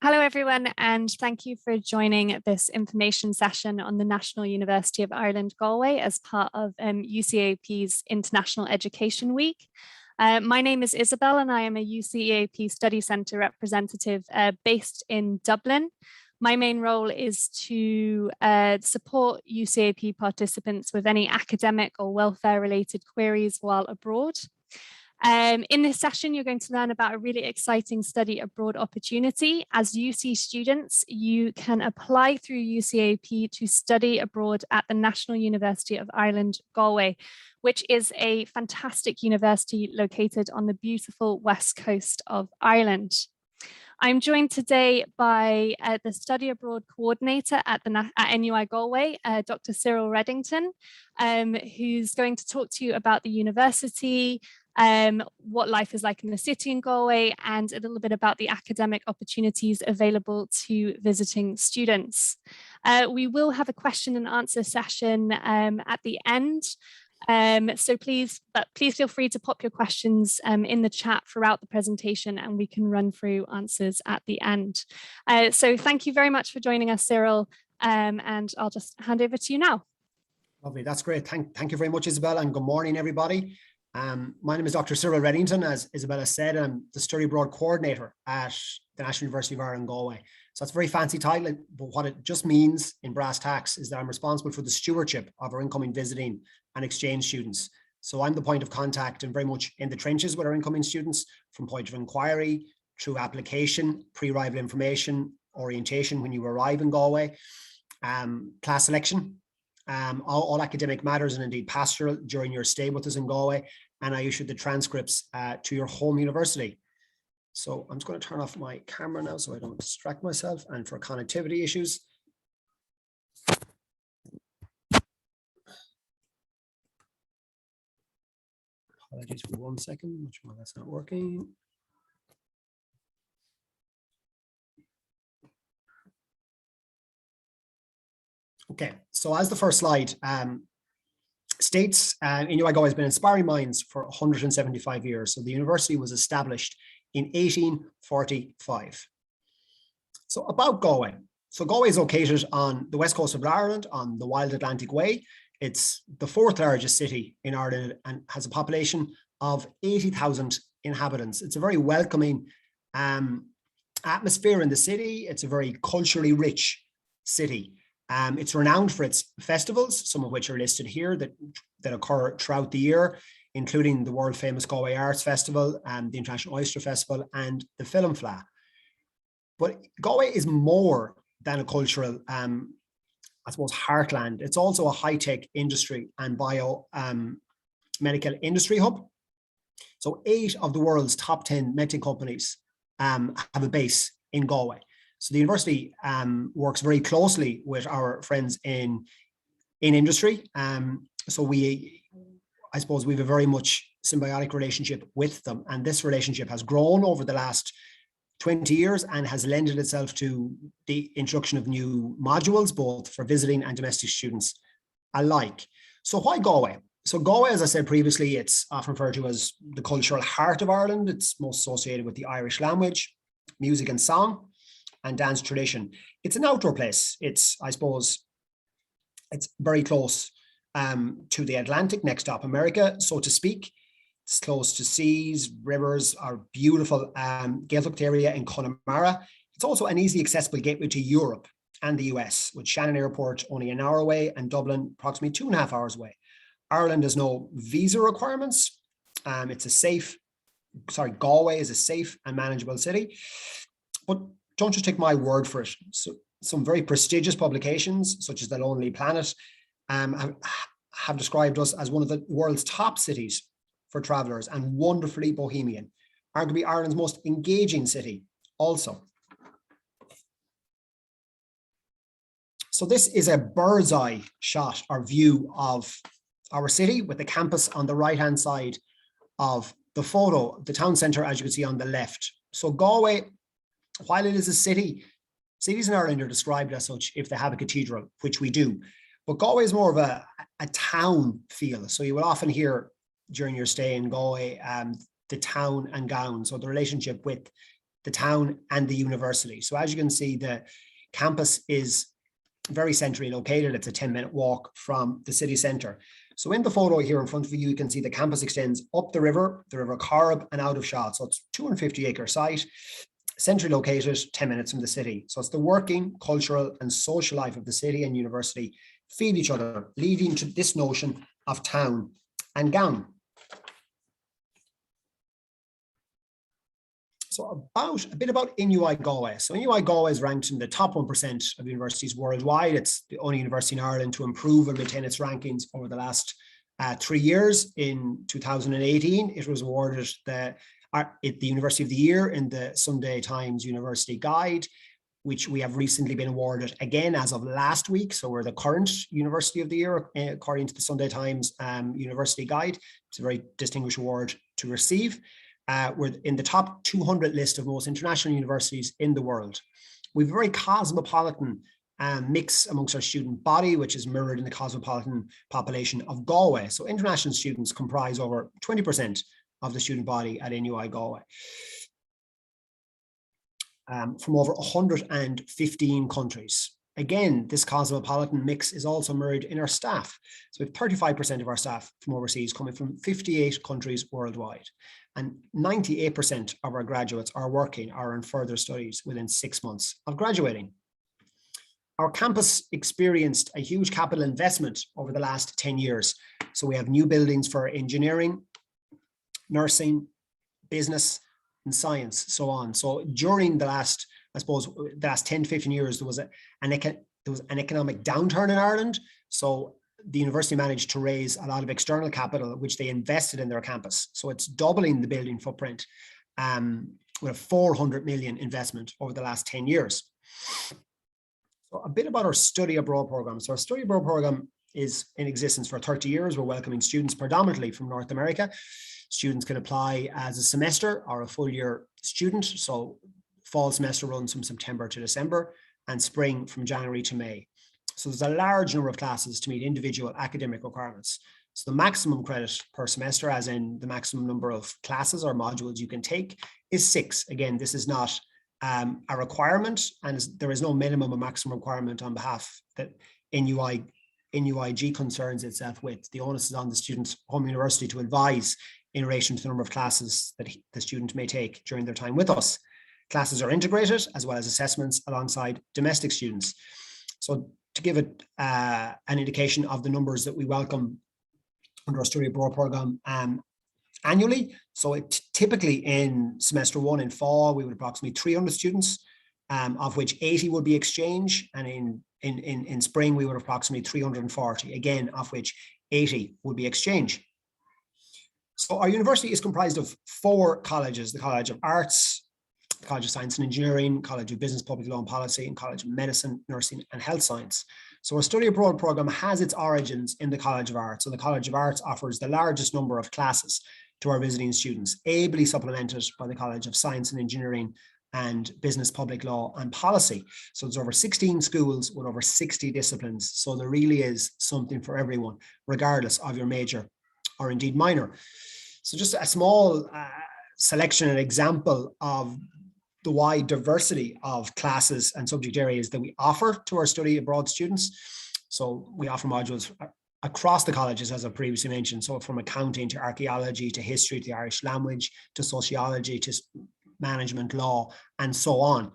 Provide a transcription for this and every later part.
Hello, everyone, and thank you for joining this information session on the National University of Ireland, Galway as part of UCEAP's International Education Week. My name is Isabel and I am a UCEAP Study Centre representative based in Dublin. My main role is to support UCEAP participants with any academic or welfare related queries while abroad. In this session, you're going to learn about a really exciting study abroad opportunity. As UC students, you can apply through UCEAP to study abroad at the National University of Ireland, Galway, which is a fantastic university located on the beautiful west coast of Ireland. I'm joined today by the Study Abroad Coordinator at NUI Galway, Dr. Cyril Reddington, who's going to talk to you about the university, what life is like in the city in Galway, and a little bit about the academic opportunities available to visiting students. We will have a question and answer session at the end. So please feel free to pop your questions in the chat throughout the presentation and we can run through answers at the end. So thank you very much for joining us, Cyril, and I'll just hand over to you now. Lovely, that's great. Thank you very much, Isabella, and good morning, everybody. My name is Dr. Cyril Reddington. As Isabella said, I'm the Study Abroad Coordinator at the National University of Ireland, Galway. So that's a very fancy title, but what it just means in brass tacks is that I'm responsible for the stewardship of our incoming visiting and exchange students. So I'm the point of contact and very much in the trenches with our incoming students, from point of inquiry, through application, pre-arrival information, orientation when you arrive in Galway, class selection, all academic matters, and indeed pastoral during your stay with us in Galway. And I issued the transcripts to your home university. So I'm just going to turn off my camera now so I don't distract myself, and for connectivity issues. Apologies for 1 second, which one that's not working. Okay, so as the first slide states, NUI Galway has been inspiring minds for 175 years. So the university was established in 1845. So about Galway. So Galway is located on the west coast of Ireland on the Wild Atlantic Way. It's the fourth largest city in Ireland and has a population of 80,000 inhabitants. It's a very welcoming atmosphere in the city. It's a very culturally rich city. It's renowned for its festivals, some of which are listed here that occur throughout the year, including the world famous Galway Arts Festival, the International Oyster Festival, and the Film Fleadh. But Galway is more than a cultural, I suppose, heartland. It's also a high-tech industry and medical industry hub. So 8 of the world's top 10 medtech companies have a base in Galway. So the university works very closely with our friends in industry. So I suppose we have a very much symbiotic relationship with them. And this relationship has grown over the last 20 years and has lended itself to the introduction of new modules, both for visiting and domestic students alike. So why Galway? So Galway, as I said previously, it's often referred to as the cultural heart of Ireland. It's most associated with the Irish language, music and song, and dance tradition. It's an outdoor place. I suppose, it's very close to the Atlantic, next stop America, so to speak. It's close to seas, rivers, our beautiful Gaeltacht area in Connemara. It's also an easily accessible gateway to Europe and the US, with Shannon Airport only an hour away and Dublin approximately 2.5 hours away. Ireland has no visa requirements. Galway is a safe and manageable city. But don't just take my word for it. So some very prestigious publications, such as The Lonely Planet, have described us as one of the world's top cities for travelers and wonderfully bohemian, arguably Ireland's most engaging city also. So this is a bird's eye shot or view of our city, with the campus on the right-hand side of the photo, the town centre, as you can see on the left. So Galway, while it is a city, cities in Ireland are described as such if they have a cathedral, which we do. But Galway is more of a town feel. So you will often hear during your stay in Galway, the town and gown. So the relationship with the town, and the university. So as you can see, the campus is very centrally located. It's a 10-minute walk from the city centre. So in the photo here in front of you, you can see the campus extends up the River Corrib, and out of shot. So it's 250-acre site, centrally located, 10 minutes from the city. So it's the working, cultural and social life of the city and university feed each other, leading to this notion of town and gown. So a bit about NUI Galway. So NUI Galway is ranked in the top 1% of universities worldwide. It's the only university in Ireland to improve and maintain its rankings over the last 3 years. In 2018, it was awarded the University of the Year in the Sunday Times University Guide, which we have recently been awarded again as of last week. So we're the current University of the Year, according to the Sunday Times University Guide. It's a very distinguished award to receive. We're in the top 200 list of most international universities in the world. We have a very cosmopolitan mix amongst our student body, which is mirrored in the cosmopolitan population of Galway. So international students comprise over 20% of the student body at NUI Galway. From over 115 countries. Again, this cosmopolitan mix is also mirrored in our staff. So we have 35% of our staff from overseas, coming from 58 countries worldwide. And 98% of our graduates are working or in further studies within 6 months of graduating. Our campus experienced a huge capital investment over the last 10 years. So we have new buildings for engineering, nursing, business, and science, so on. So during the last, the last 10 to 15 years, there was an economic downturn in Ireland. So the university managed to raise a lot of external capital, which they invested in their campus. So it's doubling the building footprint with a 400 million investment over the last 10 years. So a bit about our study abroad program. So our study abroad program is in existence for 30 years. We're welcoming students predominantly from North America. Students can apply as a semester or a full year student. So fall semester runs from September to December and spring from January to May. So there's a large number of classes to meet individual academic requirements. So the maximum credit per semester, as in the maximum number of classes or modules you can take, is 6. Again, this is not a requirement, and there is no minimum or maximum requirement on behalf that NUIG concerns itself with. The onus is on the student's home university to advise in relation to the number of classes that the student may take during their time with us. Classes are integrated as well as assessments alongside domestic students. So to give it an indication of the numbers that we welcome under our study abroad program annually. So typically in semester 1 in fall, we would approximately 300 students, of which 80 would be exchange, and in spring we would approximately 340, again, of which 80 would be exchange. So our university is comprised of 4 colleges: the College of Arts, the College of Science and Engineering, College of Business, Public Law and Policy, and College of Medicine, Nursing and Health Science. So our study abroad program has its origins in the College of Arts, and the College of Arts offers the largest number of classes to our visiting students, ably supplemented by the College of Science and Engineering and Business, Public Law and Policy. So there's over 16 schools with over 60 disciplines. So there really is something for everyone, regardless of your major or indeed minor. So just a small selection and example of the wide diversity of classes and subject areas that we offer to our study abroad students. So we offer modules across the colleges, as I previously mentioned. So from accounting to archaeology to history to the Irish language to sociology to management law and so on.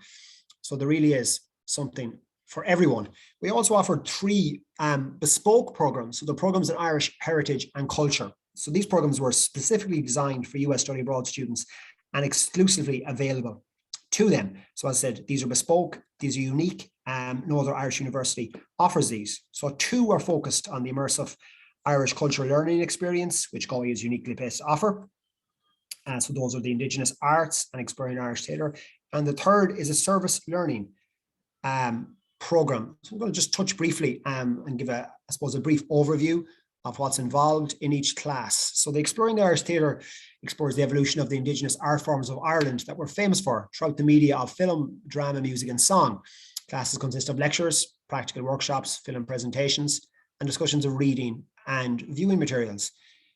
So there really is something for everyone. We also offer 3 bespoke programs. So the programs in Irish heritage and culture. So these programs were specifically designed for US study abroad students and exclusively available to them. So as I said, these are bespoke, these are unique. No other Irish university offers these. So 2 are focused on the immersive Irish cultural learning experience, which Galway is uniquely placed to offer. So those are the Indigenous Arts and Exploring Irish Theatre. And the 3rd is a service learning program. So I'm going to just touch briefly and give I suppose, a brief overview of what's involved in each class. So the Exploring the Irish Theatre explores the evolution of the Indigenous art forms of Ireland that we're famous for throughout the media of film, drama, music and song. Classes consist of lectures, practical workshops, film presentations, and discussions of reading and viewing materials.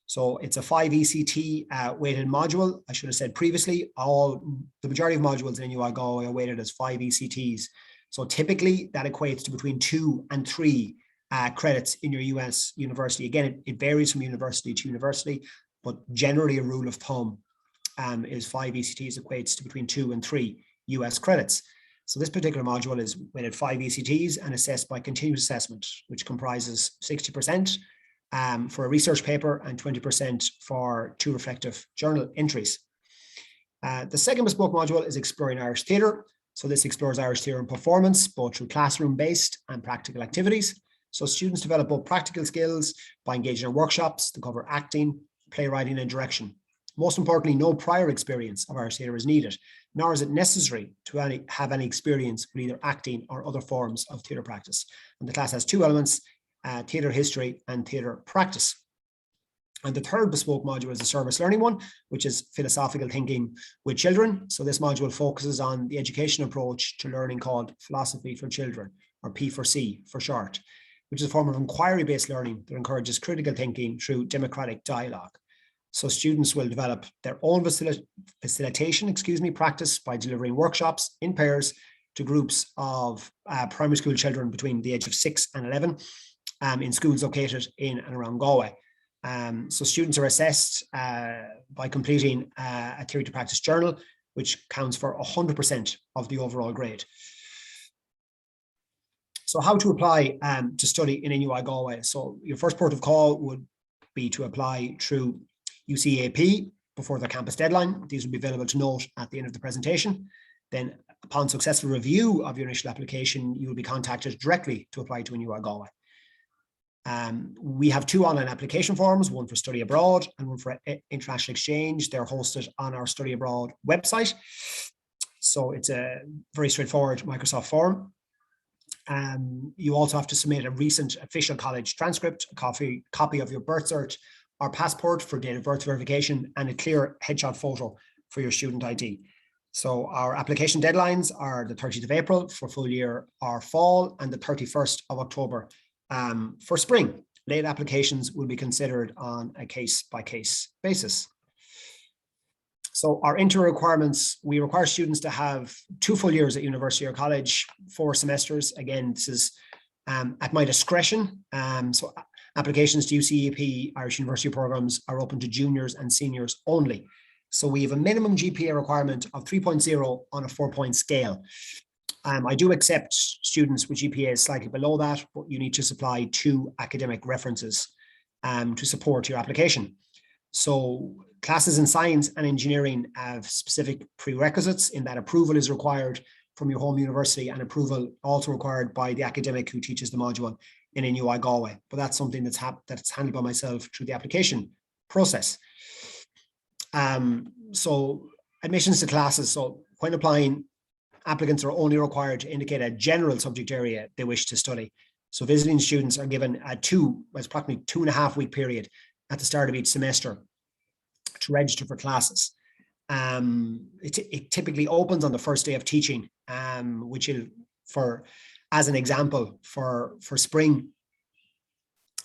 So it's a 5 ECT weighted module. I should have said previously, the majority of modules in NUI Galway are weighted as 5 ECTs. So typically that equates to between 2 and 3 credits in your US university. Again, it varies from university to university, but generally a rule of thumb is 5 ECTs equates to between 2 and 3 US credits. So this particular module is weighted 5 ECTs and assessed by continuous assessment, which comprises 60% for a research paper and 20% for 2 reflective journal entries. The second bespoke module is Exploring Irish Theatre. So this explores Irish theatre and performance, both through classroom-based and practical activities. So students develop both practical skills by engaging in workshops to cover acting, playwriting, and direction. Most importantly, no prior experience of Irish theatre is needed, nor is it necessary to have any experience with either acting or other forms of theatre practice. And the class has 2 elements, theatre history and theatre practice. And the third bespoke module is the service learning one, which is philosophical thinking with children. So this module focuses on the education approach to learning called Philosophy for Children, or P4C for short, which is a form of inquiry-based learning that encourages critical thinking through democratic dialogue. So students will develop their own facilitation practice by delivering workshops in pairs to groups of primary school children between the age of 6 and 11 in schools located in and around Galway. So students are assessed by completing a theory to practice journal, which counts for 100% of the overall grade. So how to apply to study in NUI Galway? So your first port of call would be to apply through UCEAP before the campus deadline. These will be available to note at the end of the presentation. Then upon successful review of your initial application, you will be contacted directly to apply to NUI Galway. We have 2 online application forms, one for study abroad and one for international exchange. They're hosted on our study abroad website. So it's a very straightforward Microsoft form. You also have to submit a recent official college transcript, a copy of your birth cert or passport for date of birth verification, and a clear headshot photo for your student ID. So our application deadlines are the 30th of April for full year or fall, and the 31st of October for spring. Late applications will be considered on a case-by-case basis. So our intro requirements, we require students to have 2 full years at university or college, 4 semesters. Again, this is at my discretion. So applications to UCEAP Irish University programs are open to juniors and seniors only. So we have a minimum GPA requirement of 3.0 on a 4-point scale. I do accept students with GPAs slightly below that, but you need to supply 2 academic references to support your application. So classes in science and engineering have specific prerequisites in that approval is required from your home university and approval also required by the academic who teaches the module in NUI Galway. But that's something that's handled by myself through the application process. So admissions to classes. So when applying, applicants are only required to indicate a general subject area they wish to study. So visiting students are given approximately 2.5 week period at the start of each semester to register for classes. It typically opens on the first day of teaching, which is as an example, for spring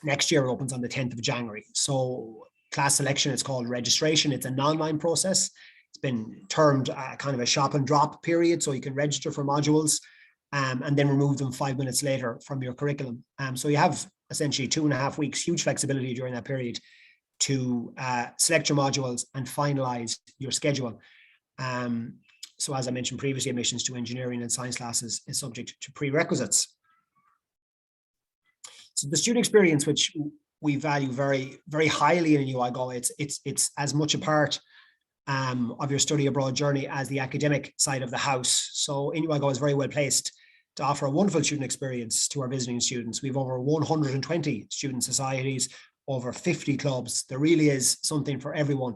next year opens on the 10th of January. So class selection, it's called registration. It's an online process. It's been termed kind of a shop and drop period. So you can register for modules and then remove them 5 minutes later from your curriculum. So you have essentially 2.5 weeks, huge flexibility during that period to select your modules and finalize your schedule. So as I mentioned previously, admissions to engineering and science classes is subject to prerequisites. So the student experience, which we value very, very highly in NUI Galway, it's as much a part of your study abroad journey as the academic side of the house. So NUI Galway is very well placed to offer a wonderful student experience to our visiting students. We have over 120 student societies, over 50 clubs. There really is something for everyone.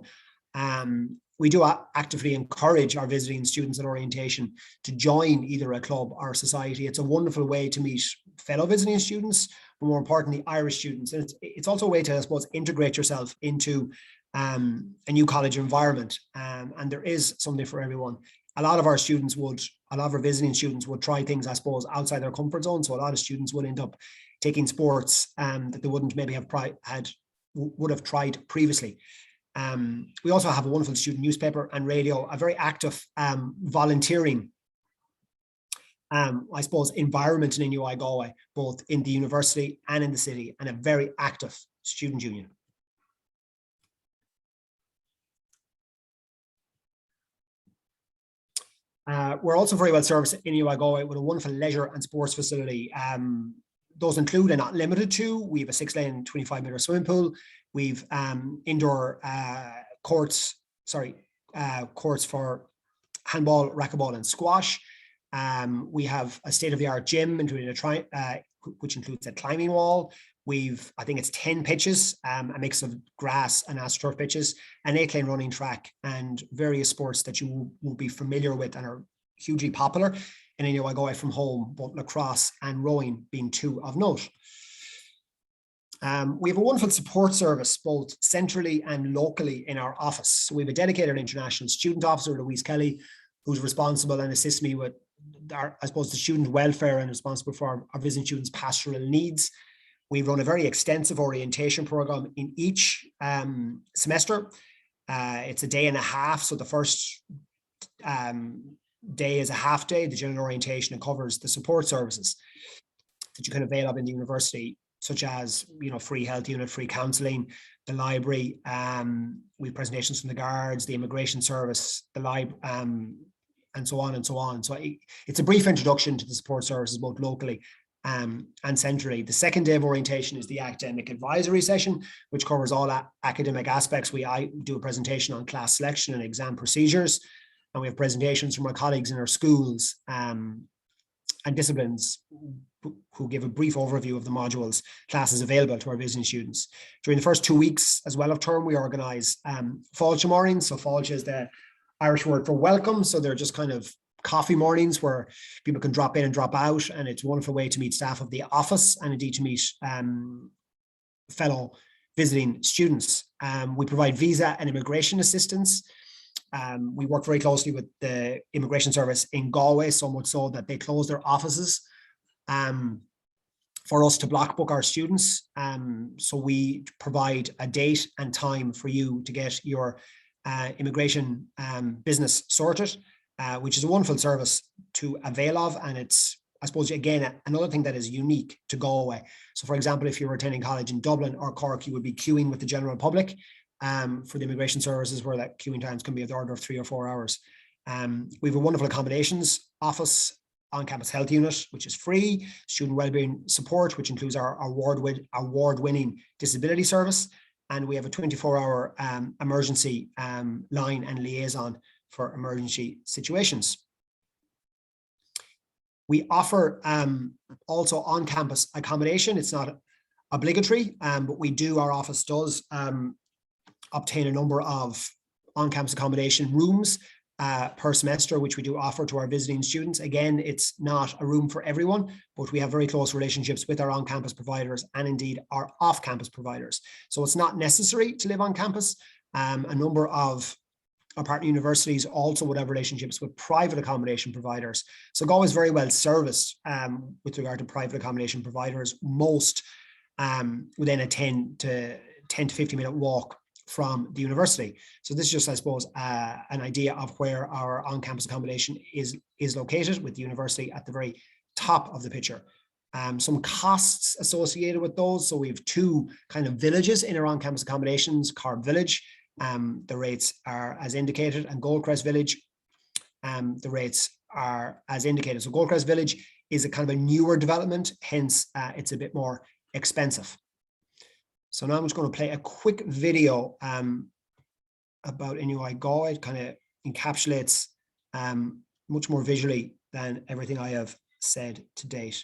We do actively encourage our visiting students at orientation to join either a club or a society. It's a wonderful way to meet fellow visiting students, but more importantly, Irish students. And it's also a way to, I suppose, integrate yourself into a new college environment. And there is something for everyone. A lot of our visiting students would try things, I suppose, outside their comfort zone. So a lot of students will end up taking sports that they wouldn't maybe have had would have tried previously. We also have a wonderful student newspaper and radio, a very active volunteering, I suppose, environment in NUI Galway, both in the university and in the city, and a very active student union. We're also very well serviced in NUI Galway with a wonderful leisure and sports facility. Those include, and not limited to, we have a 6-lane 25-meter swimming pool. We've indoor courts for handball, racquetball, and squash. We have a state-of-the-art gym, including which includes a climbing wall. I think it's 10 pitches, a mix of grass and AstroTurf pitches, an 8-lane running track, and various sports that you will be familiar with and are hugely popular in NUI Galway from home, both lacrosse and rowing being two of note. We have a wonderful support service, both centrally and locally in our office. So we have a dedicated international student officer, Louise Kelly, who's responsible and assists me with I suppose, the student welfare and responsible for our visiting students' pastoral needs. We run a very extensive orientation program in each semester. It's a day and a half. So the first day is a half day, the general orientation, and covers the support services that you can avail of in the university, such as, free health unit, free counselling, the library. We have presentations from the guards, the immigration service, the library, and so on and so on. So it's a brief introduction to the support services, both locally and centrally. The second day of orientation is the academic advisory session, which covers all academic aspects. I do a presentation on class selection and exam procedures, and we have presentations from our colleagues in our schools and disciplines who give a brief overview of the modules classes available to our visiting students. During the first 2 weeks as well of term, we organise Fáilte mornings. So Fáilte is the Irish word for welcome. So they're just kind of coffee mornings where people can drop in and drop out, and it's a wonderful way to meet staff of the office and indeed to meet fellow visiting students. We provide visa and immigration assistance. We work very closely with the immigration service in Galway, so much so that they close their offices for us to block book our students. So we provide a date and time for you to get your immigration business sorted, which is a wonderful service to avail of. And it's, I suppose, again, another thing that is unique to Galway. So for example, if you were attending college in Dublin or Cork, you would be queuing with the general public for the immigration services, where that queuing times can be of the order of 3 or 4 hours. We have a wonderful accommodations office, on-campus health unit, which is free, student wellbeing support, which includes our award-winning disability service, and we have a 24-hour emergency line and liaison for emergency situations. We offer also on-campus accommodation. It's not obligatory, but our office does obtain a number of on-campus accommodation rooms per semester, which we do offer to our visiting students. Again, it's not a room for everyone, but we have very close relationships with our on-campus providers and indeed our off-campus providers. So it's not necessary to live on campus. A number of our partner universities also would have relationships with private accommodation providers. So Galway is very well serviced with regard to private accommodation providers, most within a 10 to 15 minute walk from the university. So this is just, I suppose, an idea of where our on-campus accommodation is located, with the university at the very top of the picture. Some costs associated with those. So we have 2 kind of villages in our on-campus accommodations: Corb Village, the rates are as indicated, and Goldcrest Village, the rates are as indicated. So Goldcrest Village is a kind of a newer development, hence it's a bit more expensive. So now I'm just going to play a quick video about NUI Galway. It kind of encapsulates much more visually than everything I have said to date.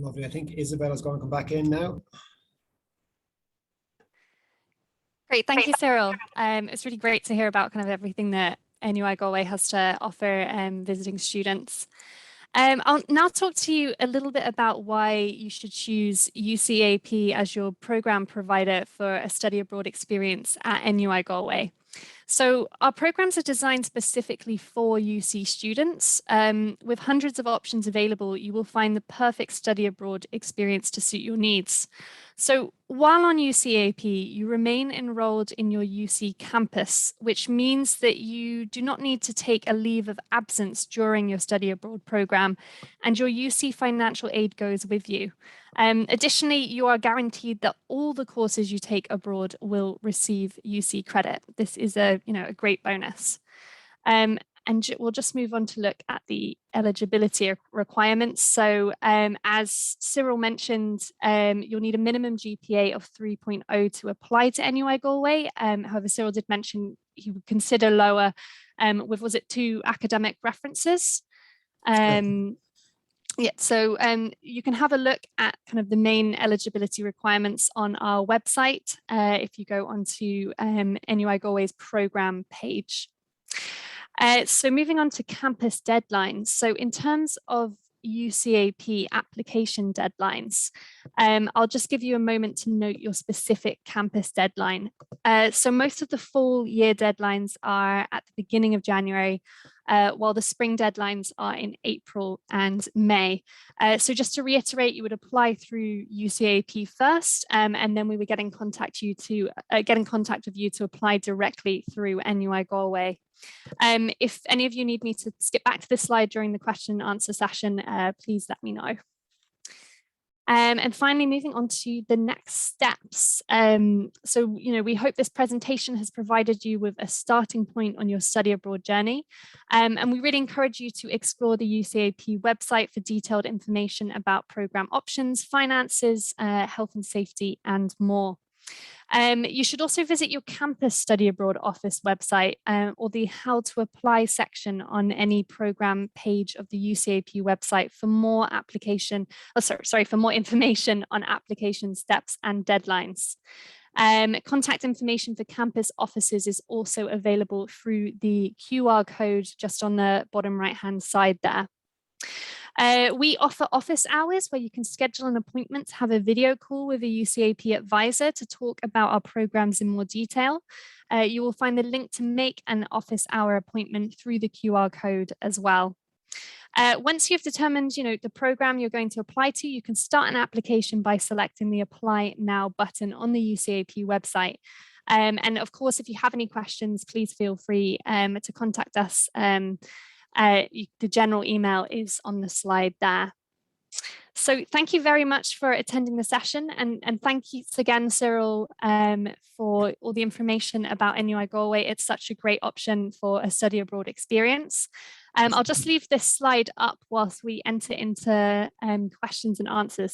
Lovely. I think Isabella's going to come back in now. Great, thank you, Cyril. It's really great to hear about kind of everything that NUI Galway has to offer visiting students. I'll now talk to you a little bit about why you should choose UCEAP as your program provider for a study abroad experience at NUI Galway. So our programs are designed specifically for UC students. With hundreds of options available, you will find the perfect study abroad experience to suit your needs. So while on UCEAP, you remain enrolled in your UC campus, which means that you do not need to take a leave of absence during your study abroad program, and your UC financial aid goes with you. Additionally, you are guaranteed that all the courses you take abroad will receive UC credit. This is a great bonus. And we'll just move on to look at the eligibility requirements. So as Cyril mentioned, you'll need a minimum GPA of 3.0 to apply to NUI Galway. However, Cyril did mention he would consider lower with, was it 2 academic references? Yeah, so you can have a look at kind of the main eligibility requirements on our website if you go onto NUI Galway's program page. So moving on to campus deadlines. So in terms of UCEAP application deadlines, I'll just give you a moment to note your specific campus deadline. So most of the full year deadlines are at the beginning of January, while the spring deadlines are in April and May. So just to reiterate, you would apply through UCEAP first, and then we would get in contact with you to apply directly through NUI Galway. If any of you need me to skip back to this slide during the question and answer session, please let me know. And finally, moving on to the next steps. So, we hope this presentation has provided you with a starting point on your study abroad journey. And we really encourage you to explore the UCEAP website for detailed information about program options, finances, health and safety, and more. You should also visit your campus study abroad office website or the how to apply section on any program page of the UCEAP website for more for more information on application steps and deadlines. Contact information for campus offices is also available through the QR code just on the bottom right-hand side there. We offer office hours where you can schedule an appointment to have a video call with a UCEAP advisor to talk about our programs in more detail. You will find the link to make an office hour appointment through the QR code as well. Once you've determined, the program you're going to apply to, you can start an application by selecting the Apply Now button on the UCEAP website. And of course, if you have any questions, please feel free to contact us. The general email is on the slide there. So thank you very much for attending the session, and thank you again, Cyril, for all the information about NUI Galway. It's such a great option for a study abroad experience. I'll just leave this slide up whilst we enter into questions and answers.